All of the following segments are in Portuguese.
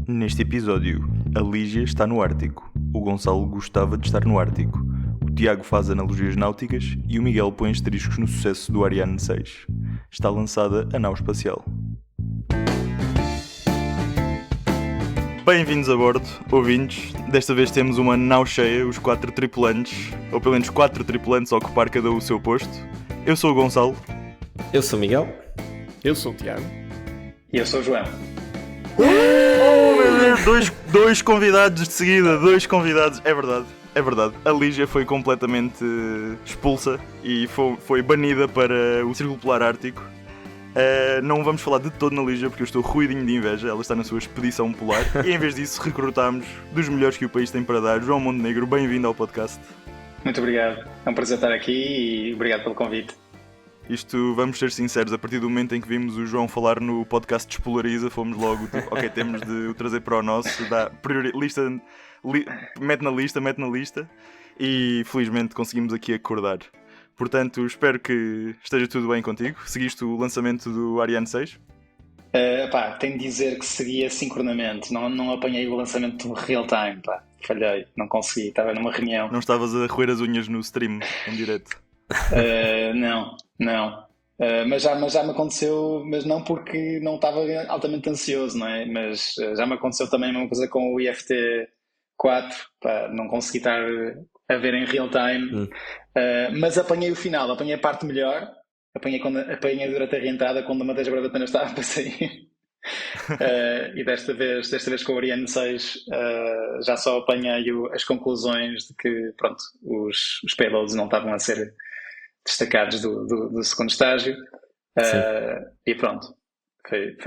Neste episódio, a Lígia está no Ártico, o Gonçalo gostava de estar no Ártico, o Tiago faz analogias náuticas e o Miguel põe asteriscos no sucesso do Ariane 6. Está lançada a nau espacial. Bem-vindos a bordo, ouvintes. Desta vez temos uma nau cheia, os 4 tripulantes, ou pelo menos 4 tripulantes a ocupar cada um o seu posto. Eu sou o Gonçalo. Eu sou o Miguel. Eu sou o Tiago. E eu sou o João. Dois convidados de seguida, é verdade. A Lígia foi completamente expulsa e foi banida para o Círculo Polar Ártico. Não vamos falar de todo na Lígia porque eu estou ruidinho de inveja, ela está na sua expedição polar e em vez disso recrutámos dos melhores que o país tem para dar. João Montenegro, bem-vindo ao podcast. Muito obrigado, é um prazer estar aqui e obrigado pelo convite. Isto, vamos ser sinceros, a partir do momento em que vimos o João falar no podcast Despolariza, fomos logo tipo, ok, temos de o trazer para o nosso, mete na lista e felizmente conseguimos aqui acordar. Portanto, espero que esteja tudo bem contigo. Seguiste o lançamento do Ariane 6? Tenho de dizer que segui assincronamente, não apanhei o lançamento real time, falhei, não consegui, estava numa reunião. Não estavas a roer as unhas no stream, em direto? Não. Mas já me aconteceu, mas não porque não estava altamente ansioso, não é? Mas já me aconteceu também uma coisa com o IFT 4, não consegui estar a ver em real time, mas apanhei o final, apanhei a parte melhor, apanhei durante a reentrada quando a Madeira Brava apenas estava para sair. E desta vez com o Ariane 6 já só apanhei as conclusões de que pronto, os payloads não estavam a ser destacados do segundo estágio, e pronto,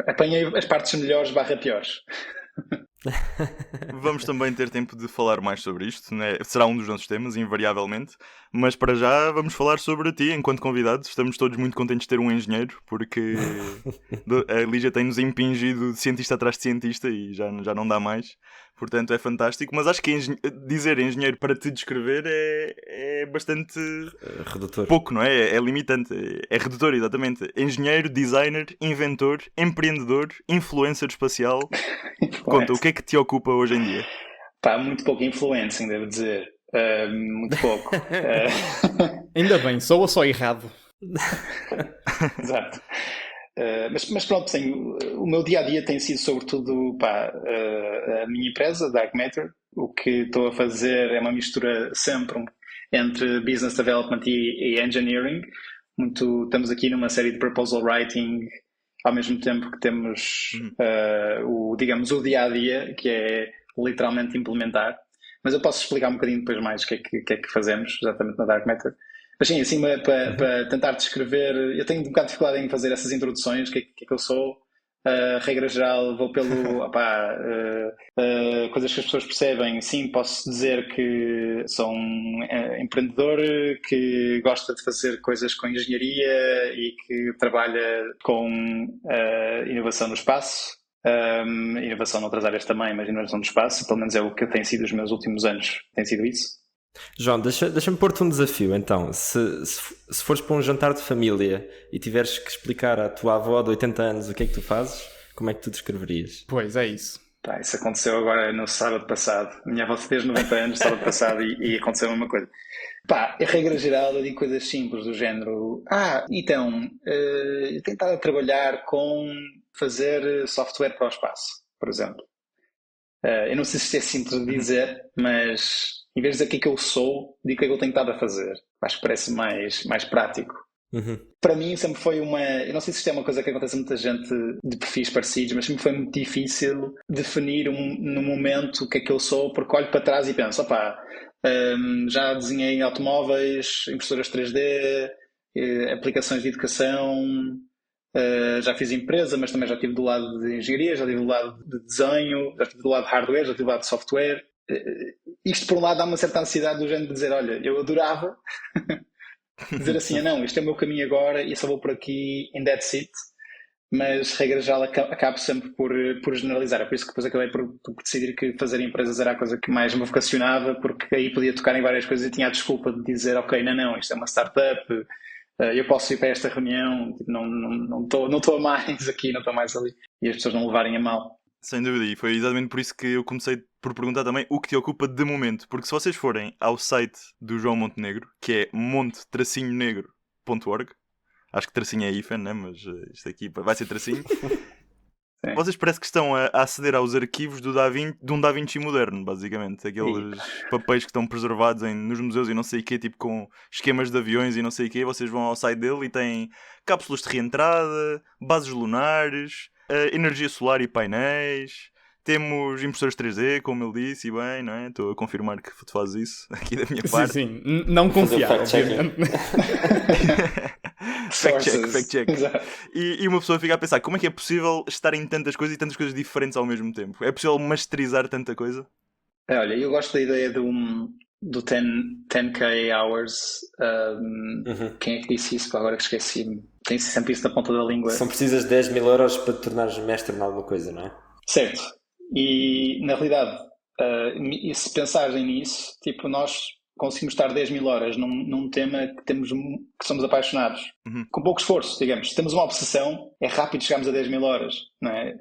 apanhei as partes melhores / piores. Vamos também ter tempo de falar mais sobre isto, né? Será um dos nossos temas, invariavelmente, mas para já vamos falar sobre ti enquanto convidados. Estamos todos muito contentes de ter um engenheiro, porque a Lígia tem-nos impingido de cientista atrás de cientista e já não dá mais, portanto é fantástico. Mas acho que dizer engenheiro para te descrever é bastante redutor. Pouco, não é? É limitante, é redutor, exatamente. Engenheiro, designer, inventor, empreendedor, influencer espacial. Conta, o que é que te ocupa hoje em dia? Muito pouco influencing, devo dizer. Muito pouco. Ainda bem, soa só errado. Exato. Mas pronto, sim, o meu dia-a-dia tem sido sobretudo a minha empresa, Dark Matter. O que estou a fazer é uma mistura sempre entre Business Development e Engineering. Estamos aqui numa série de Proposal Writing, ao mesmo tempo que temos o dia-a-dia, que é literalmente implementar. Mas eu posso explicar um bocadinho depois mais o que é que fazemos exatamente na Dark Matter. Mas sim, assim, para tentar descrever, eu tenho um bocado de dificuldade em fazer essas introduções, o que é que eu sou. Regra geral, vou pelo coisas que as pessoas percebem. Sim, posso dizer que sou um empreendedor que gosta de fazer coisas com engenharia e que trabalha com inovação no espaço, inovação noutras áreas também, mas inovação no espaço, pelo menos é o que tem sido os meus últimos anos, tem sido isso. João, deixa-me pôr-te um desafio então. Se fores para um jantar de família e tiveres que explicar à tua avó de 80 anos o que é que tu fazes, como é que tu descreverias? Pois, é isso. Isso aconteceu agora no sábado passado. A minha avó fez 90 anos sábado passado e aconteceu a mesma coisa. Em regra geral eu digo coisas simples do género. Eu tenho estado a trabalhar com fazer software para o espaço, por exemplo. Eu não sei se isto é simples de dizer, mas em vez de dizer o que é que eu sou, digo o que é que eu tenho estado a fazer. Acho que parece mais prático. Para mim sempre foi eu não sei se isto é uma coisa que acontece a muita gente de perfis parecidos, mas sempre foi muito difícil definir no momento o que é que eu sou, porque olho para trás e penso, já desenhei automóveis, impressoras 3D, aplicações de educação, já fiz empresa, mas também já estive do lado de engenharia, já estive do lado de desenho, já estive do lado de hardware, já estive do lado de software. Isto por um lado dá uma certa ansiedade do género de dizer, olha, eu adorava dizer assim, não, este é o meu caminho agora e só vou por aqui and that's it, mas regra geral acabo sempre por generalizar. É por isso que depois acabei por decidir que fazer empresas era a coisa que mais me vocacionava, porque aí podia tocar em várias coisas e tinha a desculpa de dizer, ok, não, isto é uma startup, eu posso ir para esta reunião, não estou a mais aqui, não estou mais ali, e as pessoas não levarem a mal. Sem dúvida, e foi exatamente por isso que eu comecei por perguntar também o que te ocupa de momento. Porque se vocês forem ao site do João Montenegro, que é monte-negro.org, acho que tracinho é hífen, né? Mas isto aqui vai ser tracinho. Sim. Vocês parece que estão a aceder aos arquivos de um Da Vinci moderno, basicamente. Aqueles papéis que estão preservados nos museus e não sei o quê, tipo com esquemas de aviões e não sei o quê. Vocês vão ao site dele e têm cápsulas de reentrada, bases lunares, energia solar e painéis. Temos impressoras 3D, como ele disse, e bem, não é? Estou a confirmar que tu fazes isso aqui da minha parte. Sim, não confiar, fact-checking. obviamente. Fact check. E uma pessoa fica a pensar, como é que é possível estar em tantas coisas e tantas coisas diferentes ao mesmo tempo? É possível masterizar tanta coisa? Olha, eu gosto da ideia do 10K hours. Quem é que disse isso? Agora que esqueci-me. Tem sempre isso na ponta da língua. São precisas 10.000 euros para te tornares mestre em alguma coisa, não é? Certo. E, na realidade, e se pensarem nisso, tipo, nós conseguimos estar 10.000 horas num tema que somos apaixonados. Com pouco esforço, digamos. Se temos uma obsessão, é rápido chegarmos a 10.000 horas. Não é?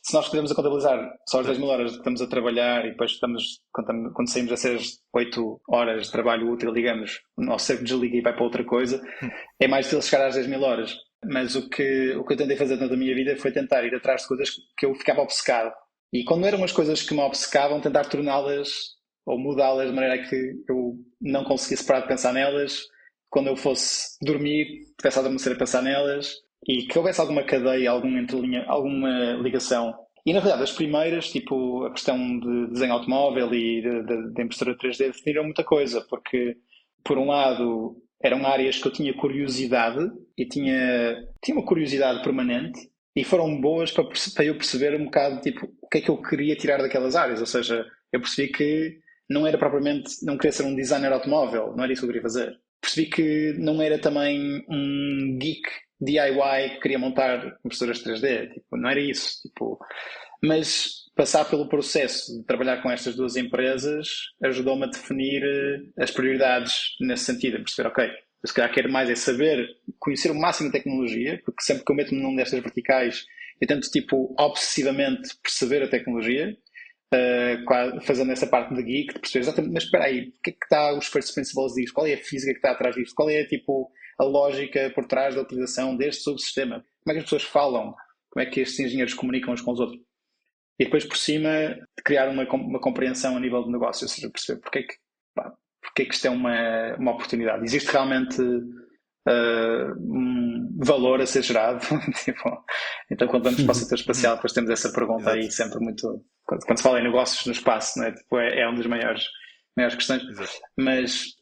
Se nós podemos a contabilizar só as 10.000 horas que estamos a trabalhar e depois quando saímos dessas 8 horas de trabalho útil, digamos, o nosso cérebro desliga e vai para outra coisa, é mais difícil chegar às 10.000 horas. Mas o que eu tentei fazer na minha vida foi tentar ir atrás de coisas que eu ficava obcecado. E quando eram as coisas que me obcecavam, tentar torná-las ou mudá-las de maneira que eu não conseguisse parar de pensar nelas. Quando eu fosse dormir, tivesse a adormecer a pensar nelas e que houvesse alguma cadeia, alguma entrelinha, alguma ligação. E na verdade, as primeiras, tipo a questão de desenho automóvel e de impressora 3D, definiram muita coisa, porque, por um lado, eram áreas que eu tinha curiosidade e tinha uma curiosidade permanente e foram boas para eu perceber um bocado tipo, o que é que eu queria tirar daquelas áreas. Ou seja, eu percebi que não era propriamente, não queria ser um designer automóvel, não era isso que eu queria fazer. Percebi que não era também um geek DIY que queria montar impressoras 3D, tipo, não era isso. Tipo, mas passar pelo processo de trabalhar com estas duas empresas ajudou-me a definir as prioridades nesse sentido, a perceber, ok, eu se calhar quero mais é saber, conhecer o máximo de tecnologia, porque sempre que eu meto-me num destas verticais, eu tento, tipo, obsessivamente perceber a tecnologia, fazendo essa parte de geek, de perceber exatamente, mas espera aí, o que é que está os first principles disto? Qual é a física que está atrás disto? Qual é, tipo, a lógica por trás da utilização deste subsistema? Como é que as pessoas falam? Como é que estes engenheiros comunicam uns com os outros? E depois, por cima, de criar uma compreensão a nível de negócio, ou seja, perceber porque é que isto é uma oportunidade. Existe realmente um valor a ser gerado? Tipo, então, quando vamos para o setor espacial, depois temos essa pergunta aí sempre muito... Quando se fala em negócios no espaço, não é? Tipo, é uma das maiores questões. Mas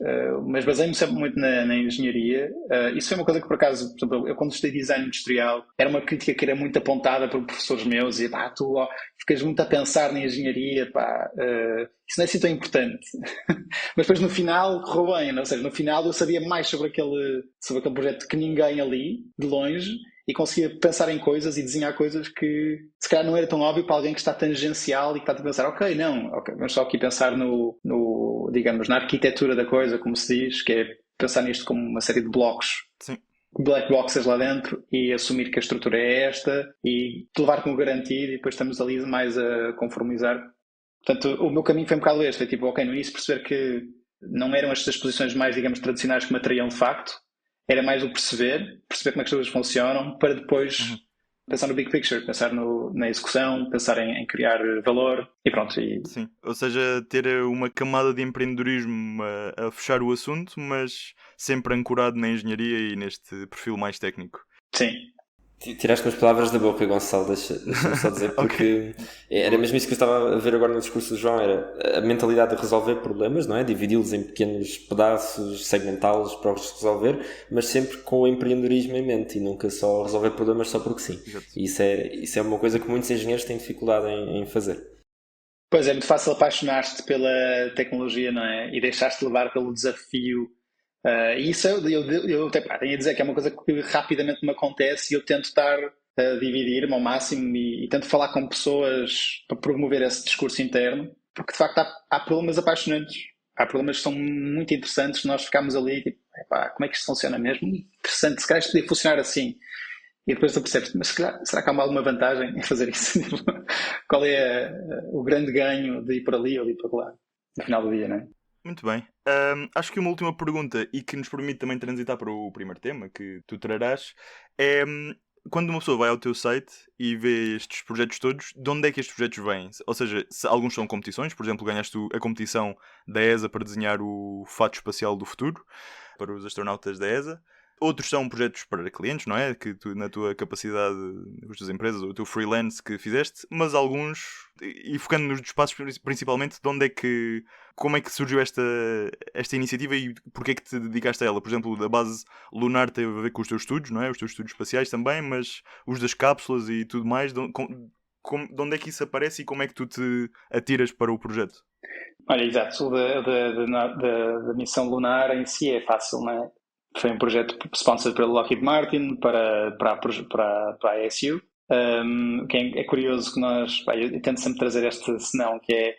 baseio-me sempre muito na engenharia. Isso foi uma coisa que, por acaso, por exemplo, eu quando estudei design industrial, era uma crítica que era muito apontada por professores meus e tu ficas muito a pensar na engenharia, isso não é assim tão importante. Mas depois no final correu bem, ou seja, no final eu sabia mais sobre aquele projeto que ninguém ali, de longe, e conseguia pensar em coisas e desenhar coisas que se calhar não era tão óbvio para alguém que está tangencial e que está a pensar, ok, vamos só aqui pensar digamos, na arquitetura da coisa, como se diz, que é pensar nisto como uma série de blocos. Sim. Black boxes lá dentro e assumir que a estrutura é esta e te levar como garantido e depois estamos ali mais a conformizar. Portanto, o meu caminho foi um bocado este, foi tipo, ok, no início perceber que não eram estas posições mais, digamos, tradicionais que me atraíam de facto, era mais o perceber como é que as coisas funcionam para depois pensar no big picture, pensar na execução, pensar em criar valor e pronto. Sim, ou seja, ter uma camada de empreendedorismo a fechar o assunto, mas sempre ancorado na engenharia e neste perfil mais técnico. Sim. Tiraste umas palavras da boca, Gonçalo, deixa-me só dizer, porque era mesmo isso que eu estava a ver agora no discurso do João, era a mentalidade de resolver problemas, não é? Dividi-los em pequenos pedaços, segmentá-los para os resolver, mas sempre com o empreendedorismo em mente e nunca só resolver problemas só porque sim. E isso é uma coisa que muitos engenheiros têm dificuldade em fazer. Pois é, muito fácil apaixonar-te pela tecnologia, não é? E deixar-te levar pelo desafio. E isso eu tenho a dizer que é uma coisa que rapidamente me acontece e eu tento estar a dividir-me ao máximo e tento falar com pessoas para promover esse discurso interno, porque de facto há problemas apaixonantes, há problemas que são muito interessantes, nós ficamos ali tipo, como é que isto funciona mesmo? Interessante, se calhar isto podia funcionar assim. E depois tu percebes, mas será que há alguma vantagem em fazer isso? Qual é o grande ganho de ir para ali ou de ir para lá, no final do dia, não é? Muito bem. Acho que uma última pergunta, e que nos permite também transitar para o primeiro tema que tu trarás, é quando uma pessoa vai ao teu site e vê estes projetos todos, de onde é que estes projetos vêm? Ou seja, se alguns são competições, por exemplo, ganhaste a competição da ESA para desenhar o fato espacial do futuro para os astronautas da ESA. Outros são projetos para clientes, não é? Que tu, na tua capacidade, as tuas empresas, o teu freelance que fizeste, mas alguns, e focando nos espaços principalmente, de onde é que, como é que surgiu esta iniciativa e porque é que te dedicaste a ela? Por exemplo, da base lunar teve a ver com os teus estudos, não é? Os teus estudos espaciais também, mas os das cápsulas e tudo mais, de onde é que isso aparece e como é que tu te atiras para o projeto? Olha, exato, da missão lunar em si é fácil, não é? Foi um projeto sponsored pelo Lockheed Martin para a ASU. Que é curioso que eu tento sempre trazer este senão, que é,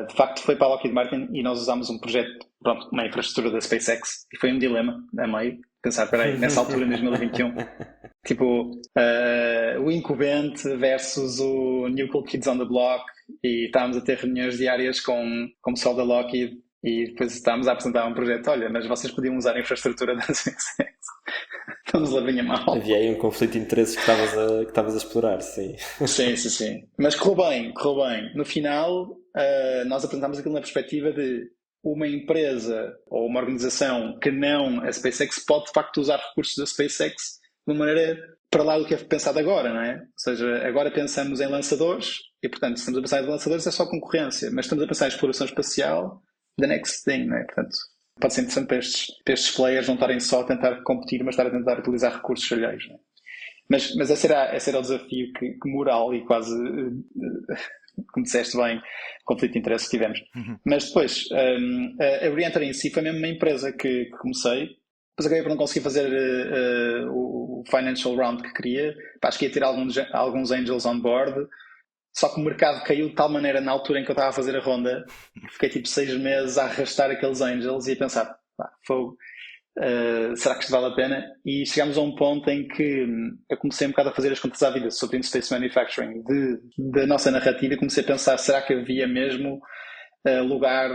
de facto foi para a Lockheed Martin e nós usámos um projeto, pronto, uma infraestrutura da SpaceX, e foi um dilema a meio, pensar, peraí, nessa altura, em 2021, tipo, o incumbente versus o New Cool Kids on the Block, e estávamos a ter reuniões diárias com o pessoal da Lockheed, e depois estávamos a apresentar um projeto. Olha, mas vocês podiam usar a infraestrutura da SpaceX. Estamos a bem a mal. Havia aí um conflito de interesses que estavas a explorar, sim. Sim. Mas correu bem. No final, nós apresentámos aquilo na perspectiva de uma empresa ou uma organização que não a SpaceX pode de facto usar recursos da SpaceX de uma maneira para lá do que é pensado agora, não é? Ou seja, agora pensamos em lançadores e, portanto, se estamos a pensar em lançadores é só concorrência, mas estamos a pensar em exploração espacial, the next thing, não é? Portanto, pode ser interessante para estes players não estarem só a tentar competir, mas estar a tentar utilizar recursos alheios, não é? Mas esse era o desafio que moral e quase, como disseste bem, conflito de interesse que tivemos. Mas depois, a Orientar em si foi mesmo uma empresa que comecei, depois acabei por não conseguir fazer o financial round que queria. Acho que ia ter alguns angels on board, só que o mercado caiu de tal maneira na altura em que eu estava a fazer a ronda, fiquei tipo 6 meses a arrastar aqueles angels e a pensar, será que isto vale a pena? E chegámos a um ponto em que eu comecei um bocado a fazer as contas à vida sobre in-space manufacturing, da nossa narrativa, e comecei a pensar, será que havia mesmo lugar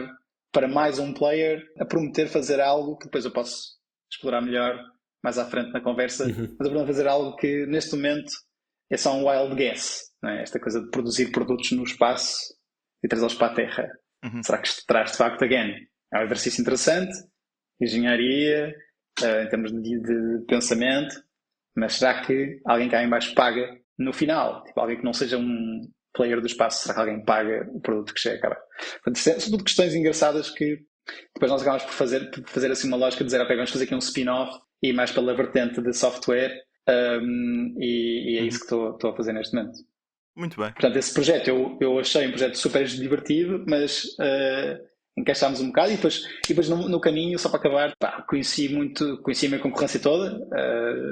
para mais um player a prometer fazer algo que depois eu posso explorar melhor mais à frente na conversa, mas a prometer fazer algo que neste momento é só um wild guess, não é? Esta coisa de produzir produtos no espaço e trazê-los para a Terra. Será que isto traz de facto, again, é um exercício interessante, engenharia, em termos de pensamento, mas será que alguém cá em baixo paga no final? Tipo, alguém que não seja um player do espaço, será que alguém paga o produto que chega cá? Portanto, são tudo questões engraçadas que depois nós acabamos por fazer assim uma lógica de dizer, ok, vamos fazer aqui um spin-off e mais pela vertente de software, e é isso que estou a fazer neste momento. Muito bem. Portanto, esse projeto eu achei um projeto super divertido, mas encaixámos um bocado e depois no caminho, só para acabar, conheci a minha concorrência toda,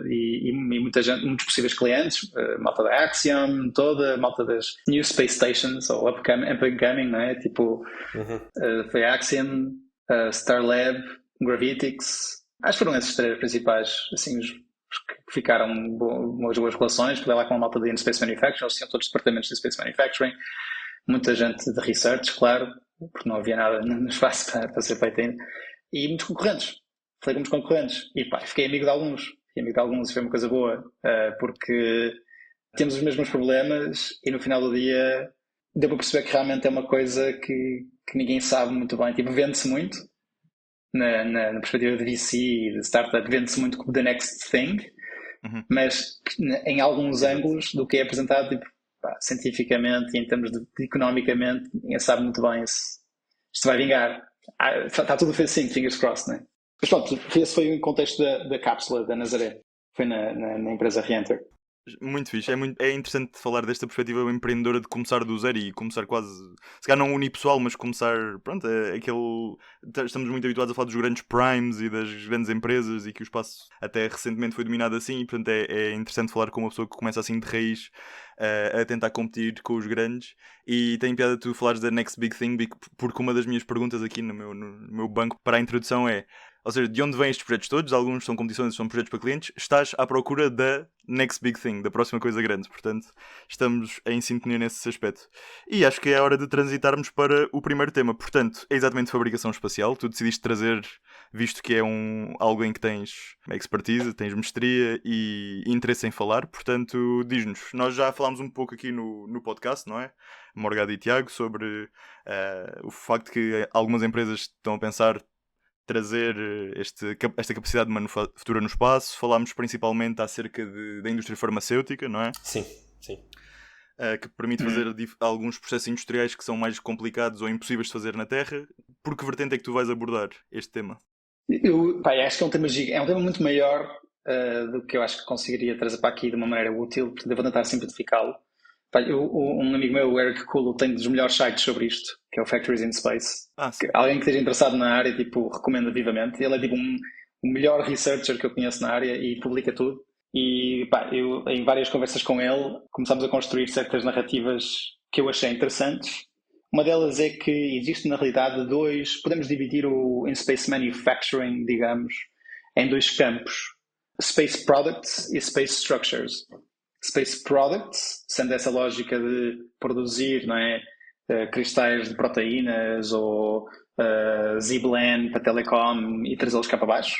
e muita gente, muitos possíveis clientes, malta da Axiom, toda, malta das New Space Stations ou upcoming, não é? Tipo, foi Axiom, Starlab, Gravitics, acho que foram esses três principais, assim, os que ficaram umas boas relações, porque lá com a malta de Space Manufacturing, eles tinham todos os departamentos de Space Manufacturing, muita gente de research, claro, porque não havia nada no espaço para ser feito ainda, e muitos concorrentes, falei com muitos concorrentes, e fiquei amigo de alguns, e foi uma coisa boa, porque temos os mesmos problemas, e no final do dia deu para perceber que realmente é uma coisa que ninguém sabe muito bem, tipo, vende-se muito, na perspectiva de VC e de startup, vende-se muito como the next thing, mas em alguns ângulos do que é apresentado, tipo, cientificamente e em termos de economicamente, ninguém sabe muito bem se isto vai vingar. Está tudo feito assim, fingers crossed, não é? Mas pronto, esse foi o contexto da cápsula da Nazaré, foi na empresa Reenter. Muito fixe, é interessante falar desta perspectiva empreendedora de começar do zero e começar quase, se calhar não unipessoal, mas começar, pronto, estamos muito habituados a falar dos grandes primes e das grandes empresas e que o espaço até recentemente foi dominado assim, e portanto é interessante falar com uma pessoa que começa assim de raiz a tentar competir com os grandes. E tem piada tu falares da next big thing, porque uma das minhas perguntas aqui no meu banco para a introdução é: ou seja, de onde vêm estes projetos todos, alguns são competições, são projetos para clientes, estás à procura da next big thing, da próxima coisa grande. Portanto, estamos em sintonia nesse aspecto. E acho que é a hora de transitarmos para o primeiro tema. Portanto, é exatamente fabricação espacial. Tu decidiste trazer, visto que é algo em que tens expertise, tens mestria e interesse em falar. Portanto, diz-nos. Nós já falámos um pouco aqui no podcast, não é? Morgado e Tiago, sobre o facto que algumas empresas estão a pensar trazer esta capacidade de manufatura no espaço. Falámos principalmente acerca da indústria farmacêutica, não é? Sim, sim. Que permite fazer alguns processos industriais que são mais complicados ou impossíveis de fazer na Terra. Por que vertente é que tu vais abordar este tema? Eu acho que é um tema muito maior do que eu acho que conseguiria trazer para aqui de uma maneira útil, portanto eu vou tentar simplificá-lo. Um amigo meu, o Eric Kuhl, tem dos melhores sites sobre isto, que é o Factories in Space. Alguém que esteja interessado na área, recomendo vivamente. Ele é o melhor researcher que eu conheço na área e publica tudo. E eu, em várias conversas com ele, começámos a construir certas narrativas que eu achei interessantes. Uma delas é que existe, na realidade, podemos dividir o in-space manufacturing, digamos, em dois campos: Space Products e Space Structures. Space Products, sendo essa lógica de produzir, não é, cristais de proteínas ou ZBLAN para telecom e trazê-los cá para baixo.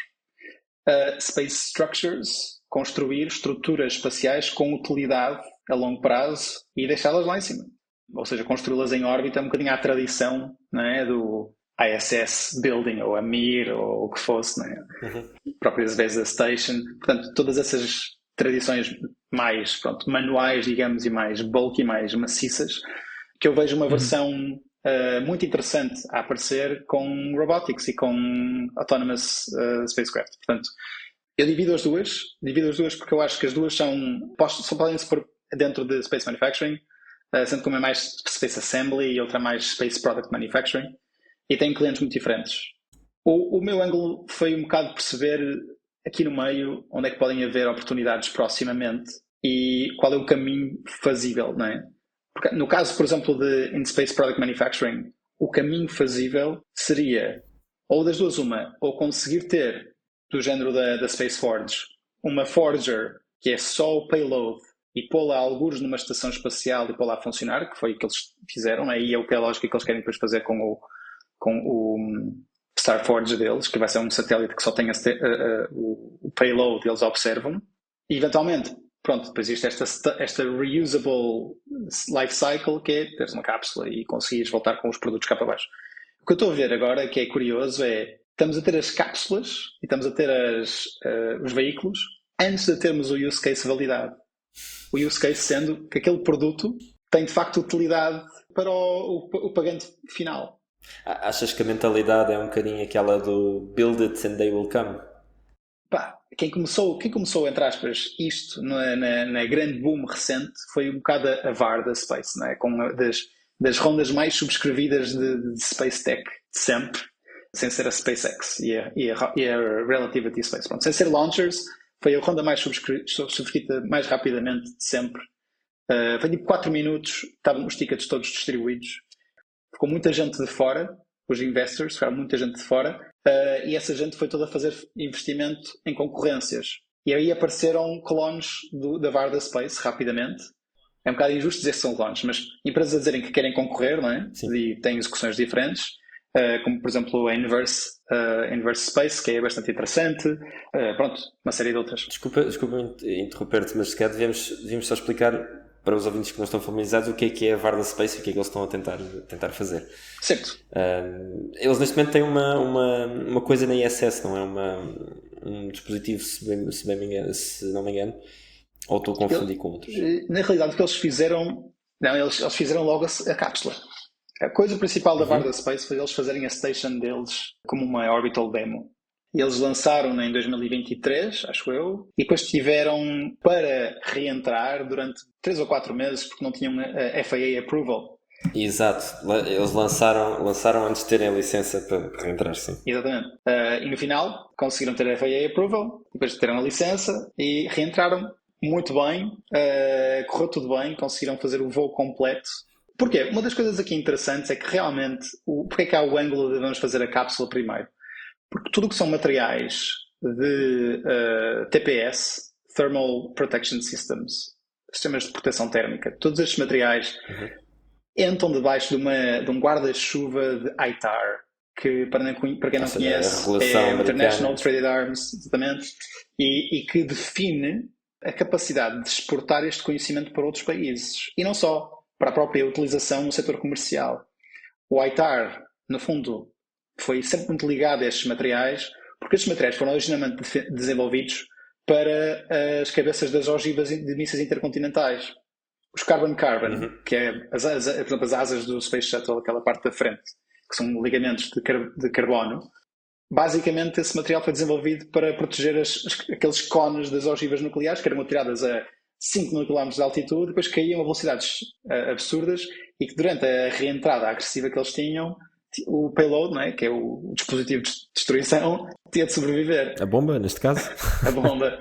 Space Structures, construir estruturas espaciais com utilidade a longo prazo e deixá-las lá em cima. Ou seja, construí-las em órbita um bocadinho à tradição, não é, do ISS Building ou a Mir ou o que fosse, não é? Próprias vezes a Station. Portanto, todas essas tradições mais manuais, digamos, e mais bulky, mais maciças, que eu vejo uma versão muito interessante a aparecer com robotics e com autonomous spacecraft. Portanto, eu divido as duas porque eu acho que as duas só podem se pôr dentro de space manufacturing, sendo que uma é mais space assembly e outra mais space product manufacturing, e tem clientes muito diferentes. O meu ângulo foi um bocado perceber aqui no meio onde é que podem haver oportunidades proximamente e qual é o caminho fazível, não é? Porque no caso, por exemplo, de in-space product manufacturing, o caminho fazível seria, ou das duas uma, ou conseguir ter, do género da Space Forge, uma Forger que é só o payload e pô-la algures numa estação espacial e pô-la a funcionar, que foi o que eles fizeram, aí é o que é a lógica que eles querem depois fazer com o Starforge deles, que vai ser um satélite que só tem o payload, eles observam, e eventualmente, depois existe esta reusable life cycle, que é teres uma cápsula e conseguires voltar com os produtos cá para baixo. O que eu estou a ver agora, que é curioso, estamos a ter as cápsulas e estamos a ter os veículos antes de termos o use case validado. O use case sendo que aquele produto tem de facto utilidade para o pagante final. Achas que a mentalidade é um bocadinho aquela do build it and they will come? Quem começou, entre aspas, isto na grande boom recente foi um bocado a Varda Space, não é? Com das rondas mais subscrevidas de Space Tech de sempre, sem ser a SpaceX e a Relativity Space. Sem ser launchers, foi a ronda mais subscrita mais rapidamente de sempre. Foi tipo 4 minutos, estavam os tickets todos distribuídos. Ficou muita gente de fora, os investors ficaram muita gente de fora, e essa gente foi toda a fazer investimento em concorrências. E aí apareceram clones da Varda Space rapidamente. É um bocado injusto dizer que são clones, mas empresas a dizerem que querem concorrer, não é? Sim. E têm execuções diferentes, como por exemplo a Inverse Space, que é bastante interessante. Uma série de outras. Desculpa interromper-te, mas se calhar devíamos só explicar para os ouvintes que não estão familiarizados o que é a Varda Space e o que é que eles estão a tentar fazer. Certo. Eles neste momento têm uma coisa na ISS, não é? Um dispositivo, se não me engano, ou estou a confundir com outros? Na realidade o que eles fizeram, eles fizeram logo a cápsula. A coisa principal da Varda Space foi eles fazerem a station deles como uma orbital demo. E eles lançaram-na em 2023, acho eu, e depois tiveram para reentrar durante 3 ou 4 meses porque não tinham a FAA approval. Exato, eles lançaram antes de terem a licença para reentrar, sim. Exatamente. E no final conseguiram ter a FAA approval, depois tiveram a licença e reentraram muito bem, correu tudo bem, conseguiram fazer o voo completo. Porquê? Uma das coisas aqui interessantes é que realmente, porque é que há o ângulo de vamos fazer a cápsula primeiro? Porque tudo o que são materiais de TPS, Thermal Protection Systems, sistemas de proteção térmica, todos estes materiais entram debaixo de um guarda-chuva de ITAR, que para quem não conhece é International Traded Arms, exatamente, e que define a capacidade de exportar este conhecimento para outros países, e não só, para a própria utilização no setor comercial. O ITAR, no fundo, foi sempre muito ligado a estes materiais, porque estes materiais foram originalmente desenvolvidos para as cabeças das ogivas de mísseis intercontinentais. Os carbon-carbon, que é, por exemplo, as asas do Space Shuttle, aquela parte da frente, que são ligamentos de carbono. Basicamente, esse material foi desenvolvido para proteger aqueles cones das ogivas nucleares, que eram atiradas a 5 mil km de altitude, depois caíam a velocidades absurdas, e que durante a reentrada agressiva que eles tinham, o payload, não é? Que é o dispositivo de destruição, tinha de sobreviver. A bomba, neste caso? A bomba.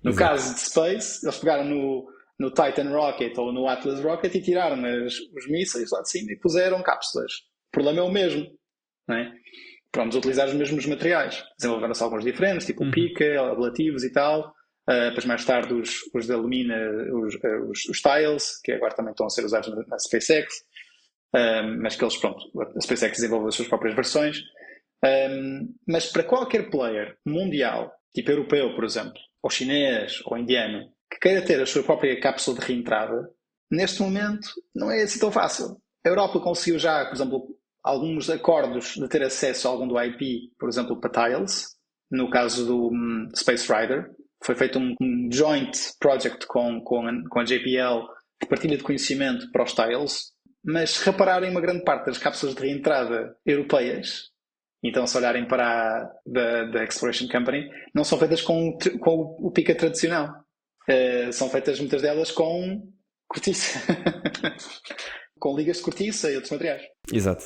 No caso de Space, eles pegaram no Titan Rocket ou no Atlas Rocket e tiraram os mísseis lá de cima e puseram cápsulas. O problema é o mesmo, não é? Vamos utilizar os mesmos materiais. Desenvolveram-se alguns diferentes, tipo o pica, ablativos e tal. Depois mais tarde os de alumínio, os tiles, que agora também estão a ser usados na SpaceX. Mas que eles, pronto, a SpaceX desenvolve as suas próprias versões. Mas para qualquer player mundial, tipo europeu, por exemplo, ou chinês, ou indiano, que queira ter a sua própria cápsula de reentrada, neste momento não é assim tão fácil. A Europa conseguiu já, por exemplo, alguns acordos de ter acesso a algum do IP, por exemplo, para tiles. No caso do Space Rider, foi feito um joint project com a JPL de partilha de conhecimento para os tiles. Mas se repararem, uma grande parte das cápsulas de reentrada europeias, então se olharem para da Exploration Company, não são feitas com o pica tradicional. São feitas muitas delas com cortiça. Com ligas de cortiça e outros materiais. Exato.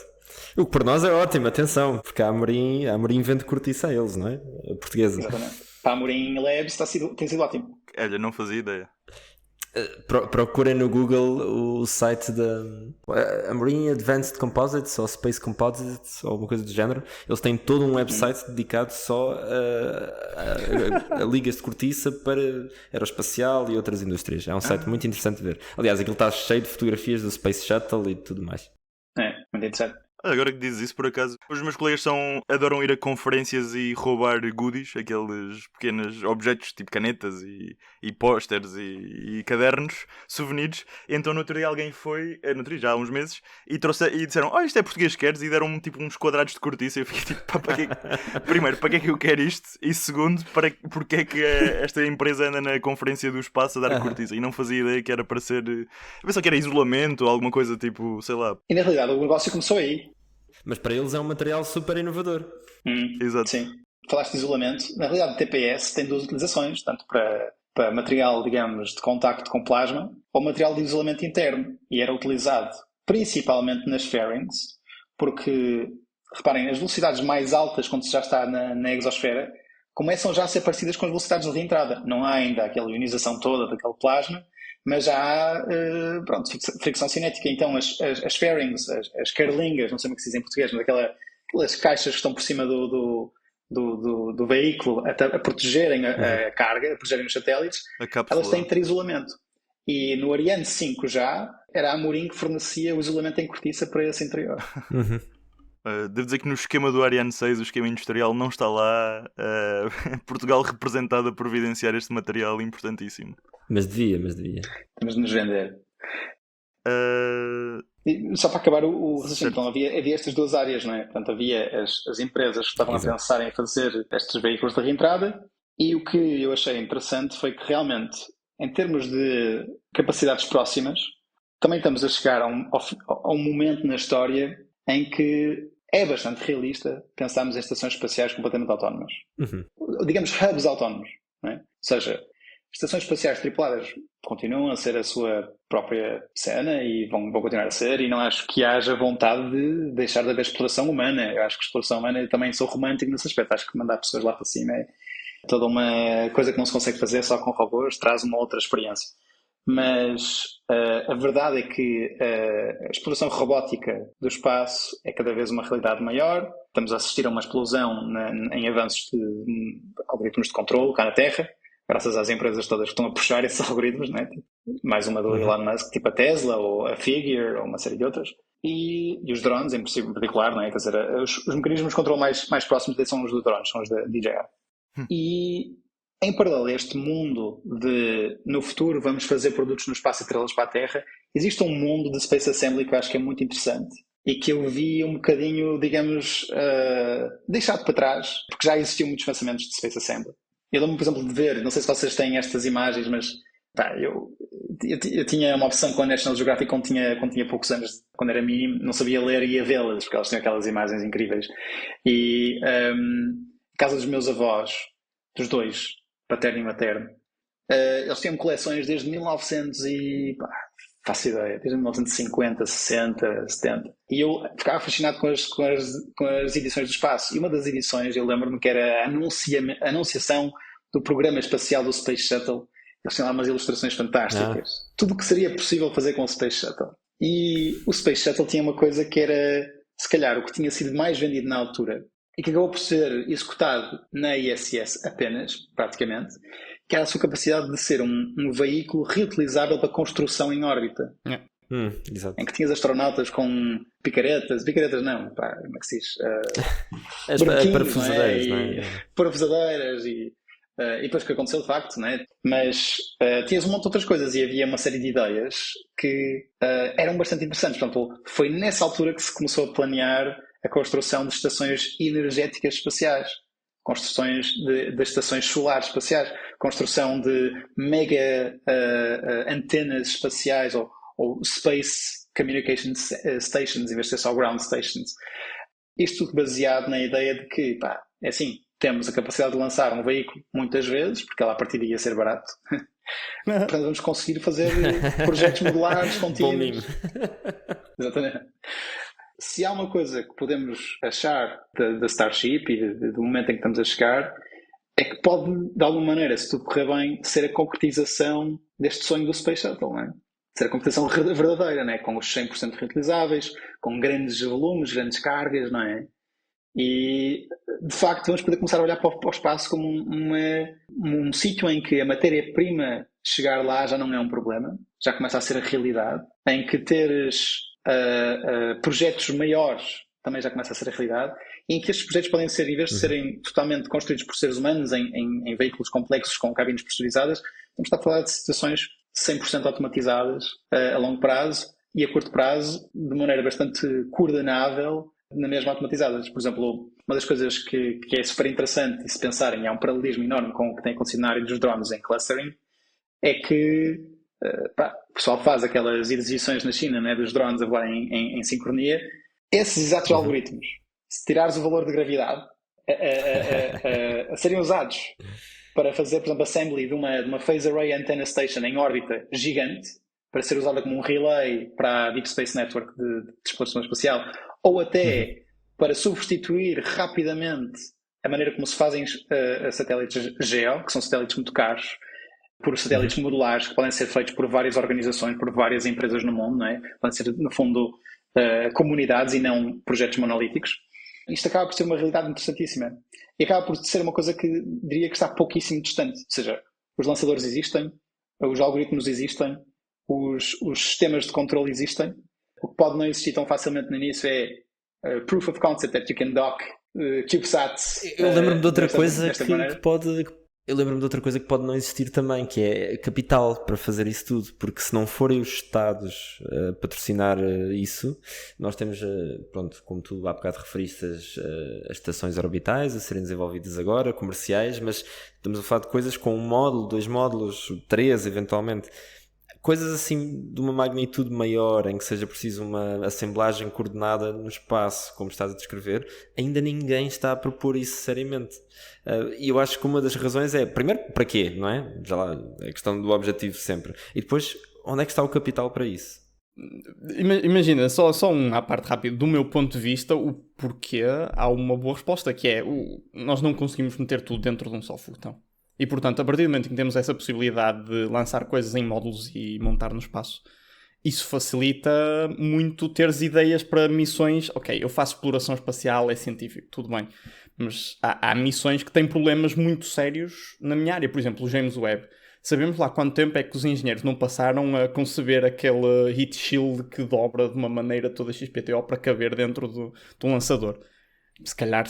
O que para nós é ótimo, atenção, porque a Amorim vende cortiça a eles, não é? A portuguesa. Exatamente. Para a Amorim Labs tem sido ótimo. Olha, não fazia ideia. Procurem no Google o site da Amorim Advanced Composites ou Space Composites ou alguma coisa do género. Eles têm todo um website dedicado só a ligas de cortiça para aeroespacial e outras indústrias. É um site muito interessante de ver. Aliás, aquilo está cheio de fotografias do Space Shuttle e tudo mais. É, muito interessante. Agora que dizes isso, por acaso, os meus colegas adoram ir a conferências e roubar goodies, aqueles pequenos objetos tipo canetas e pósteres e cadernos, souvenirs. Então no outro dia alguém foi, já há uns meses, e disseram, isto é português que queres? E deram tipo uns quadrados de cortiça. E eu fiquei tipo, primeiro, para que é que eu quero isto? E segundo, porque é que esta empresa anda na conferência do espaço a dar cortiça? E não fazia ideia que era para ser... Eu pensava que era isolamento ou alguma coisa tipo, sei lá. E na realidade o negócio começou aí. Mas para eles é um material super inovador. Exato. Sim. Falaste de isolamento. Na realidade, o TPS tem duas utilizações, tanto para material, digamos, de contacto com plasma ou material de isolamento interno. E era utilizado principalmente nas fairings, porque, reparem, as velocidades mais altas, quando se já está na exosfera, começam já a ser parecidas com as velocidades de reentrada. Não há ainda aquela ionização toda daquele plasma, mas já há fricção cinética. Então as fairings, as carlingas, não sei como é que se diz em português, mas aquelas caixas que estão por cima do veículo a protegerem a carga, a protegerem os satélites, elas têm que ter isolamento. E no Ariane 5 já era a Amorim que fornecia o isolamento em cortiça para esse interior. Devo dizer que no esquema do Ariane 6 o esquema industrial não está lá. Portugal representado a providenciar este material importantíssimo. Mas devia. Temos de nos vender. Só para acabar o raciocínio, então havia estas duas áreas, não é? Portanto, havia as empresas que estavam a pensar em fazer estes veículos de reentrada, e o que eu achei interessante foi que realmente, em termos de capacidades próximas, também estamos a chegar a um momento na história em que é bastante realista pensarmos em estações espaciais completamente autónomas. Digamos, hubs autónomos, não é? Ou seja, estações espaciais tripuladas continuam a ser a sua própria cena e vão continuar a ser, e não acho que haja vontade de deixar de haver exploração humana. Eu acho que a exploração humana, eu também sou romântico nesse aspecto. Acho que mandar pessoas lá para cima é toda uma coisa que não se consegue fazer só com robôs, traz uma outra experiência. mas a verdade é que a exploração robótica do espaço é cada vez uma realidade maior. Estamos a assistir a uma explosão em avanços de algoritmos de controle cá na Terra, graças às empresas todas que estão a puxar esses algoritmos, né? Mais uma do Elon Musk, tipo a Tesla ou a Figure ou uma série de outras. E os drones, em particular, não é? Quer dizer, os mecanismos de controle mais próximos são os dos drones, são os da DJI. E em paralelo a este mundo de, no futuro, vamos fazer produtos no espaço e trazê-los para a Terra, existe um mundo de Space Assembly que eu acho que é muito interessante e que eu vi um bocadinho, digamos, deixado para trás, porque já existiam muitos lançamentos de Space Assembly. Eu lembro, por exemplo, de ver, não sei se vocês têm estas imagens, mas pá, eu tinha uma opção com a National Geographic quando tinha poucos anos, quando era mínimo, não sabia ler e ia vê-las, porque elas tinham aquelas imagens incríveis. E a casa dos meus avós, dos dois, paterno e materno, eles tinham coleções desde 1900 e... Pá, faço ideia, desde 1950, 60, 70. E eu ficava fascinado com as edições do espaço. E uma das edições, eu lembro-me que era a anunciação do programa espacial do Space Shuttle. Eles tinham lá umas ilustrações fantásticas. Tudo o que seria possível fazer com o Space Shuttle. E o Space Shuttle tinha uma coisa que era, se calhar, o que tinha sido mais vendido na altura e que acabou por ser executado na ISS apenas, praticamente, que era a sua capacidade de ser um veículo reutilizável para construção em órbita. Exato. Em que tinhas astronautas com picaretas não, pá, como é que se diz? As parafusadeiras, não é? Parafusadeiras e depois o que aconteceu de facto, não é? Mas tinhas um monte de outras coisas e havia uma série de ideias que eram bastante interessantes. Portanto, foi nessa altura que se começou a planear a construção de estações energéticas espaciais, construções de estações solares espaciais, construção de mega antenas espaciais ou Space Communication Stations, em vez de ser só Ground Stations. Isto tudo baseado na ideia de que, pá, é assim, temos a capacidade de lançar um veículo muitas vezes, porque ela a partir daí ia ser barato. Portanto, vamos conseguir fazer projetos modulares contínuos. Exatamente. Se há uma coisa que podemos achar da Starship e do momento em que estamos a chegar, é que pode, de alguma maneira, se tudo correr bem, ser a concretização deste sonho do Space Shuttle, não é? Ser a concretização verdadeira, não é? Com os 100% reutilizáveis, com grandes volumes, grandes cargas, não é? E, de facto, vamos poder começar a olhar para o espaço como um sítio em que a matéria-prima chegar lá já não é um problema, já começa a ser a realidade, em que teres projetos maiores também já começa a ser a realidade, e em que estes projetos podem ser, em vez de serem totalmente construídos por seres humanos em veículos complexos com cabines pressurizadas, vamos estar a falar de situações 100% automatizadas a longo prazo e a curto prazo, de maneira bastante coordenável, na mesma automatizadas. Por exemplo, uma das coisas que é super interessante, e se pensarem, há um paralelismo enorme com o que tem acontecido na área dos drones em clustering, é que o pessoal faz aquelas exibições na China, né, dos drones a voar em sincronia. Esses exatos algoritmos, se tirares o valor de gravidade, a serem usados para fazer, por exemplo, assembly de uma Phase Array Antenna Station em órbita gigante, para ser usada como um relay para a Deep Space Network de exploração espacial, ou até para substituir rapidamente a maneira como se fazem satélites GEO, que são satélites muito caros, por satélites modulares que podem ser feitos por várias organizações, por várias empresas no mundo, não é? Podem ser, no fundo, comunidades e não projetos monolíticos. Isto acaba por ser uma realidade interessantíssima. E acaba por ser uma coisa que diria que está pouquíssimo distante. Ou seja, os lançadores existem, os algoritmos existem, os sistemas de controle existem. O que pode não existir tão facilmente no início é proof of concept that you can dock CubeSats. Eu lembro-me de outra coisa que pode... Eu lembro-me de outra coisa que pode não existir também, que é capital para fazer isso tudo, porque se não forem os Estados a patrocinar isso, nós temos, pronto, como tu há bocado referiste, as estações orbitais a serem desenvolvidas agora, comerciais, mas estamos a falar de coisas com um módulo, 2 módulos, 3 eventualmente. Coisas assim de uma magnitude maior, em que seja preciso uma assemblagem coordenada no espaço, como estás a descrever, ainda ninguém está a propor isso seriamente. E eu acho que uma das razões é, primeiro, para quê, não é? Já lá, é questão do objetivo sempre. E depois, onde é que está o capital para isso? Imagina, só à parte rápida, do meu ponto de vista, o porquê há uma boa resposta, que é, nós não conseguimos meter tudo dentro de um só foguetão. E, portanto, a partir do momento em que temos essa possibilidade de lançar coisas em módulos e montar no espaço, isso facilita muito teres ideias para missões. Ok, eu faço exploração espacial, é científico, tudo bem. Mas há missões que têm problemas muito sérios na minha área. Por exemplo, o James Webb. Sabemos lá quanto tempo é que os engenheiros não passaram a conceber aquele heat shield que dobra de uma maneira toda XPTO para caber dentro de um lançador. Se calhar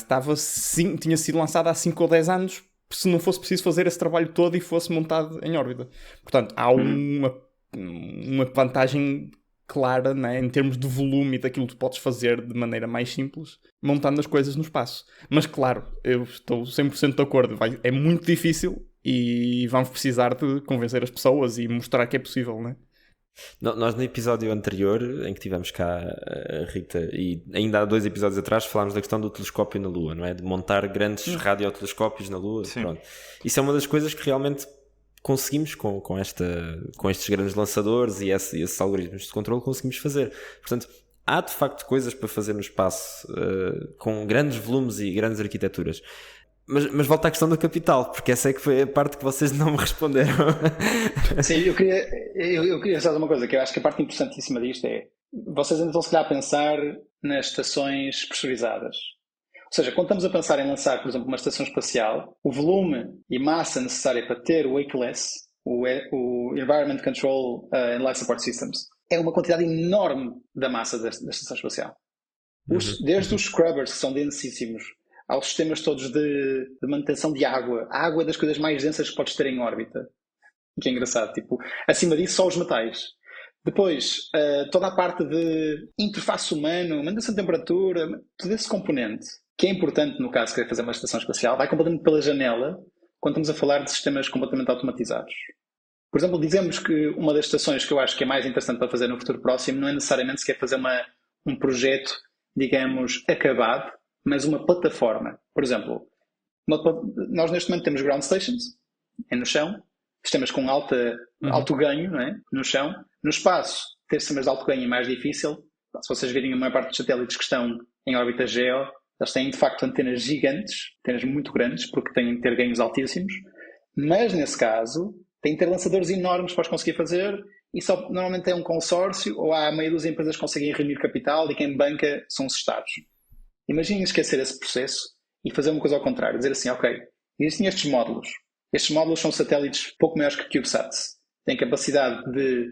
tinha sido lançado há 5 ou 10 anos se não fosse preciso fazer esse trabalho todo e fosse montado em órbita. Portanto, há uma vantagem clara, né, em termos de volume e daquilo que tu podes fazer de maneira mais simples, montando as coisas no espaço. Mas claro, eu estou 100% de acordo. É muito difícil e vamos precisar de convencer as pessoas e mostrar que é possível, né? Nós no episódio anterior, em que tivemos cá a Rita, e ainda há 2 episódios atrás, falámos da questão do telescópio na Lua, não é? De montar grandes radiotelescópios na Lua. Pronto. Isso é uma das coisas que realmente conseguimos com estes grandes lançadores e esses algoritmos de controle conseguimos fazer. Portanto, há de facto coisas para fazer no espaço com grandes volumes e grandes arquiteturas. Mas volta à questão do capital, porque essa é que foi a parte que vocês não me responderam. Sim, eu queria só dizer uma coisa, que eu acho que a parte interessantíssima disto é, vocês ainda estão se calhar a pensar nas estações pressurizadas. Ou seja, quando estamos a pensar em lançar, por exemplo, uma estação espacial, o volume e massa necessária para ter o ACLS, o Environment Control and Life Support Systems, é uma quantidade enorme da massa da estação espacial. Desde os scrubbers, que são densíssimos, aos sistemas todos de manutenção de água. A água é das coisas mais densas que podes ter em órbita. Que é engraçado. Tipo, acima disso, só os metais. Depois, toda a parte de interface humano, manutenção de temperatura, todo esse componente, que é importante no caso de querer fazer uma estação espacial, vai completamente pela janela quando estamos a falar de sistemas completamente automatizados. Por exemplo, dizemos que uma das estações que eu acho que é mais interessante para fazer no futuro próximo não é necessariamente se quer fazer um projeto, digamos, acabado, mas uma plataforma. Por exemplo, nós neste momento temos ground stations, no chão, sistemas com alto ganho, não é? No chão. No espaço, ter sistemas de alto ganho é mais difícil. Se vocês virem a maior parte dos satélites que estão em órbita geo, eles têm de facto antenas gigantes, antenas muito grandes, porque têm de ter ganhos altíssimos, mas nesse caso têm de ter lançadores enormes para os conseguir fazer e só normalmente é um consórcio ou há meia dúzia de empresas que conseguem reunir capital e quem banca são os Estados. Imaginem esquecer esse processo e fazer uma coisa ao contrário, dizer assim, ok, existem estes módulos. Estes módulos são satélites pouco maiores que CubeSats. Têm capacidade de